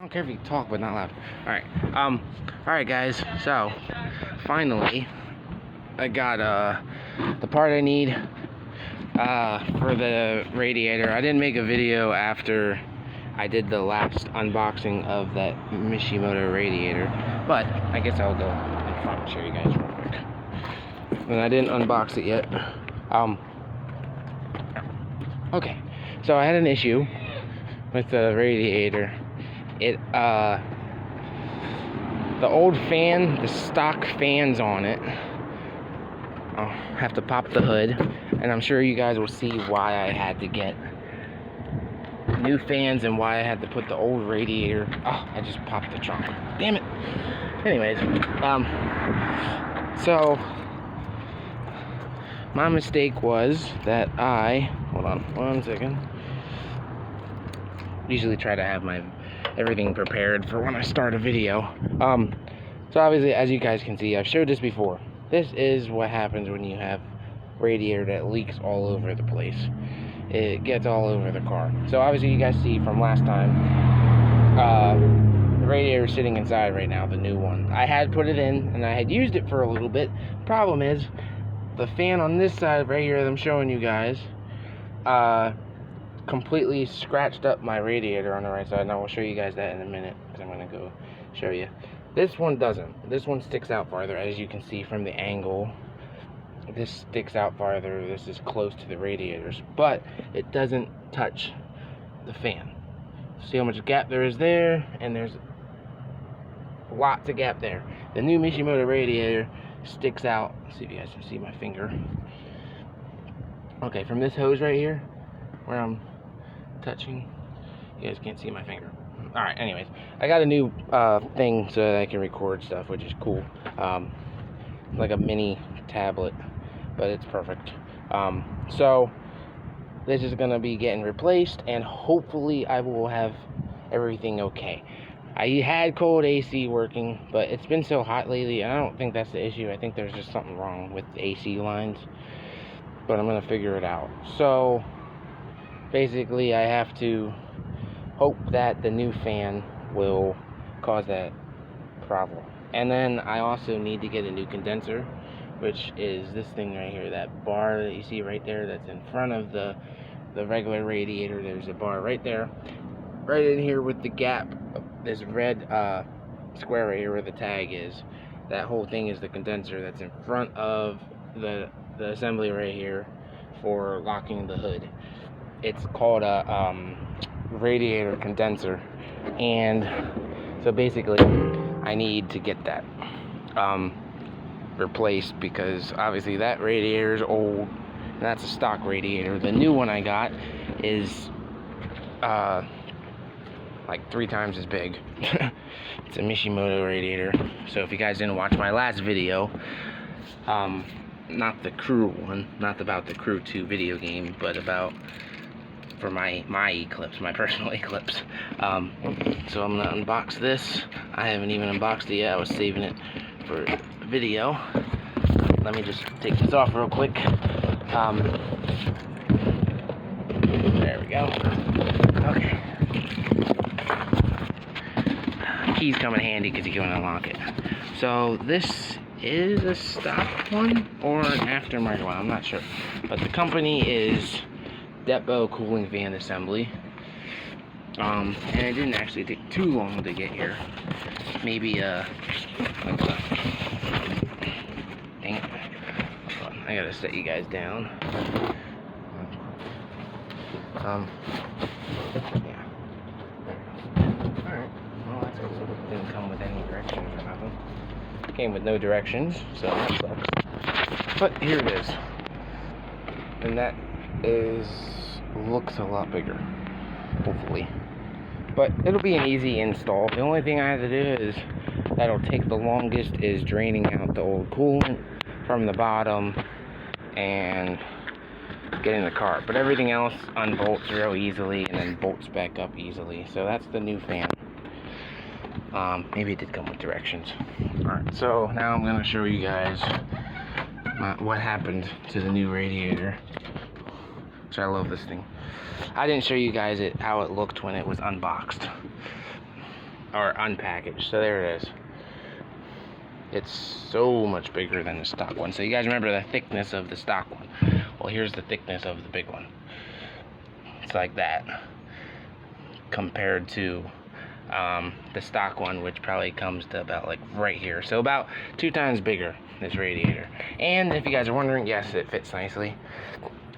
don't care if you talk, but not loud. Alright guys, so finally I got the part I need for the radiator. I didn't make a video after I did the last unboxing of that Mishimoto radiator, but I guess I'll go in front and show you guys real quick. And I didn't unbox it yet. Okay, so I had an issue with the radiator. The old fan, the stock fans on it, I'll have to pop the hood, and I'm sure you guys will see why I had to get new fans and why I had to put the old radiator. Oh, I just popped the trunk. Damn it. Anyways, so my mistake was that hold on one second. Usually try to have everything prepared for when I start a video. So obviously, as you guys can see, I've showed this before. This is what happens when you have radiator that leaks all over the place. It gets all over the car. So obviously you guys see from last time, the radiator is sitting inside right now, the new one. I had put it in and I had used it for a little bit. Problem is, the fan on this side right here that I'm showing you guys, completely scratched up my radiator on the right side, and I will show you guys that in a minute because I'm going to go show you. This one doesn't. This one sticks out farther, as you can see from the angle. This sticks out farther. This is close to the radiators, but it doesn't touch the fan. See how much gap there is there, and there's lots of gap there. The new Mishimoto radiator sticks out. Let's see if you guys can see my finger. Okay, from this hose right here, where I'm touching, you guys can't see my finger. Alright, anyways, I got a new thing so that I can record stuff, which is cool. Like a mini tablet, but it's perfect. So this is gonna be getting replaced, and hopefully I will have everything okay. I had cold AC working, but it's been so hot lately, and I don't think that's the issue. I think there's just something wrong with the AC lines, but I'm gonna figure it out. So basically I have to hope that the new fan will cause that problem. And then I also need to get a new condenser, which is this thing right here, that bar that you see right there that's in front of the regular radiator. There's a bar right there, right in here with the gap, this red square right here where the tag is. That whole thing is the condenser that's in front of the assembly right here for locking the hood. It's called a radiator condenser, and so basically I need to get that replaced, because obviously that radiator is old, and that's a stock radiator. The new one I got is like 3 times as big. It's a Mishimoto radiator. So if you guys didn't watch my last video, not the Crew one, not about the Crew 2 video game, but about for my eclipse, my personal eclipse. So I'm gonna unbox this. I haven't even unboxed it yet. I was saving it for a video. Let me just take this off real quick. There we go. Okay. Keys come in handy because you can unlock it. So this is a stock one or an aftermarket one, I'm not sure. But the company is Depot Cooling Fan Assembly. And it didn't actually take too long to get here. Maybe dang it. I gotta set you guys down. Yeah. Alright. Well, that's cool. Didn't come with any directions or nothing. Came with no directions, so that sucks. But here it is. And that looks a lot bigger, hopefully. But it'll be an easy install. The only thing I have to do is that'll take the longest is draining out the old coolant from the bottom and getting the car. But everything else unbolts real easily and then bolts back up easily. So that's the new fan. Maybe it did come with directions. Alright, so now I'm going to show you guys what happened to the new radiator. So I love this thing. I didn't show you guys how it looked when it was unboxed. or unpackaged. So there it is. It's so much bigger than the stock one. So you guys remember the thickness of the stock one. Well, here's the thickness of the big one. It's like that compared to the stock one, which probably comes to about like right here. So about 2 times bigger, this radiator. And if you guys are wondering, yes, it fits nicely.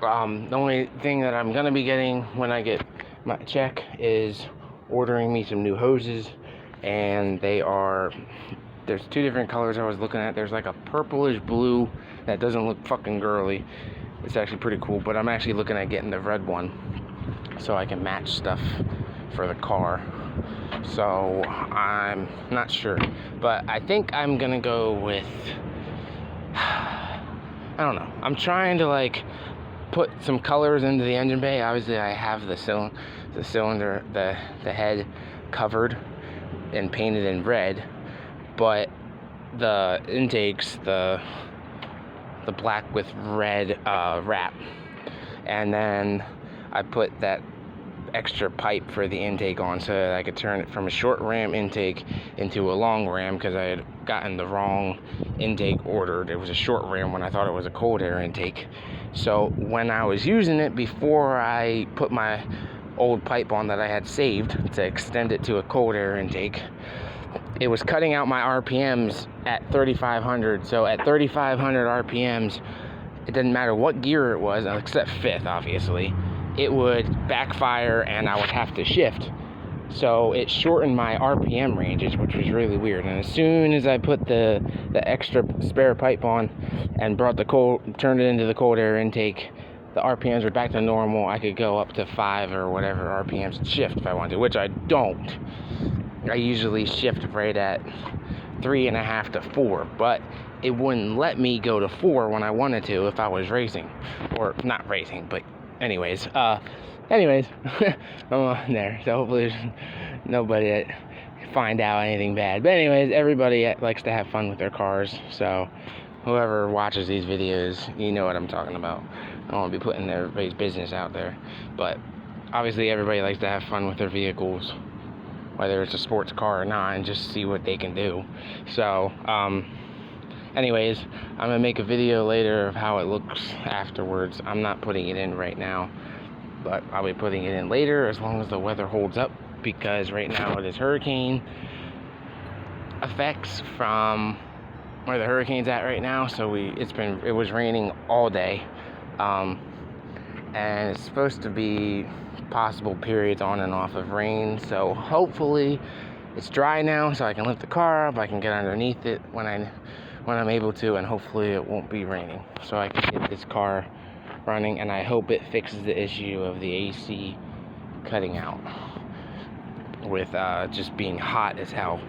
The only thing that I'm gonna be getting when I get my check is ordering me some new hoses, and there's 2 different colors I was looking at. There's like a purplish blue that doesn't look fucking girly. It's actually pretty cool, but I'm actually looking at getting the red one so I can match stuff for the car. So I'm not sure, but I think I'm gonna go with, I don't know. I'm trying to like put some colors into the engine bay. Obviously I have the cylinder, the head covered and painted in red, but the intakes, the black with red wrap, and then I put that extra pipe for the intake on so that I could turn it from a short ram intake into a long ram, because I had gotten the wrong intake ordered. It was a short ram when I thought it was a cold air intake. So when I was using it before I put my old pipe on that I had saved to extend it to a cold air intake, it was cutting out my RPMs at 3,500. So at 3,500 RPMs, it didn't matter what gear it was, except 5th, obviously, it would backfire and I would have to shift. So it shortened my RPM ranges, which was really weird. And as soon as I put the extra spare pipe on and turned it into the cold air intake, the RPMs were back to normal. I could go up to 5 or whatever RPMs and shift if I wanted to, which I don't. I usually shift right at 3.5 to 4, but it wouldn't let me go to 4 when I wanted to if I was racing, or not racing, but anyways, I'm on there, so hopefully there's nobody that find out anything bad. But anyways, everybody likes to have fun with their cars, so whoever watches these videos, you know what I'm talking about. I don't want to be putting everybody's business out there, but obviously everybody likes to have fun with their vehicles, whether it's a sports car or not, and just see what they can do. So anyways, I'm gonna make a video later of how it looks afterwards. I'm not putting it in right now, but I'll be putting it in later as long as the weather holds up, because right now it is hurricane effects from where the hurricane's at right now. So it was raining all day, and it's supposed to be possible periods on and off of rain. So hopefully it's dry now, so I can lift the car up, I can get underneath it when I'm able to, and hopefully it won't be raining, so I can get this car running. And I hope it fixes the issue of the AC cutting out with just being hot as hell.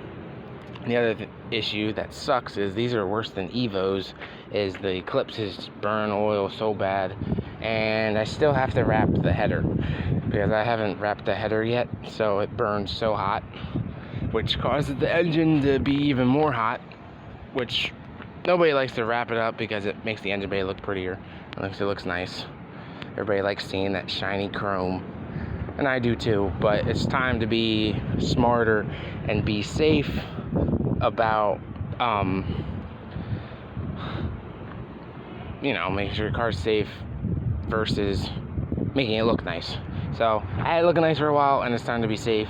And the other issue that sucks is these are worse than Evos, is the eclipses burn oil so bad, and I still have to wrap the header because I haven't wrapped the header yet, so it burns so hot, which causes the engine to be even more hot, which nobody likes to wrap it up because it makes the engine bay look prettier. It looks nice. Everybody likes seeing that shiny chrome, and I do too, but it's time to be smarter and be safe about making sure your car's safe versus making it look nice. So I had it looking nice for a while, and it's time to be safe,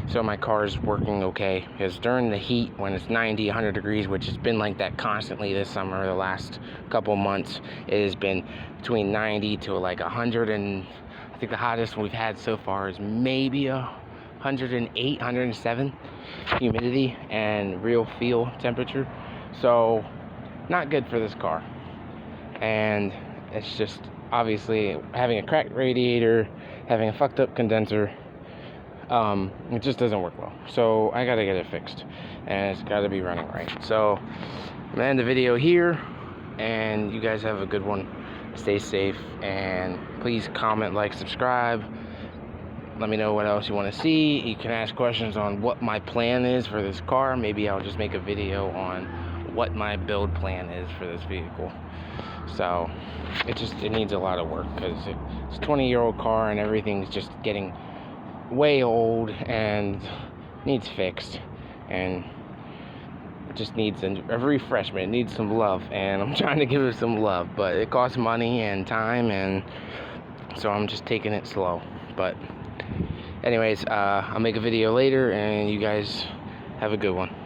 so my car's working okay. Because during the heat, when it's 90, 100 degrees, which has been like that constantly this summer, the last couple months, it has been between 90 to like 100, and I think the hottest we've had so far is maybe 108, 107 humidity and real feel temperature. So not good for this car. And it's just obviously having a cracked radiator, having a fucked up condenser, it just doesn't work well. So I gotta get it fixed, and it's gotta be running right. So I'm gonna end the video here, and you guys have a good one. Stay safe, and please comment, like, subscribe. Let me know what else you want to see. You can ask questions on what my plan is for this car. Maybe I'll just make a video on what my build plan is for this vehicle. So it needs a lot of work, because it's a 20-year-old car and everything's just getting way old, and needs fixed, and it just needs a refreshment. It needs some love, and I'm trying to give it some love, but it costs money and time, and so I'm just taking it slow. But anyways, I'll make a video later, and you guys have a good one.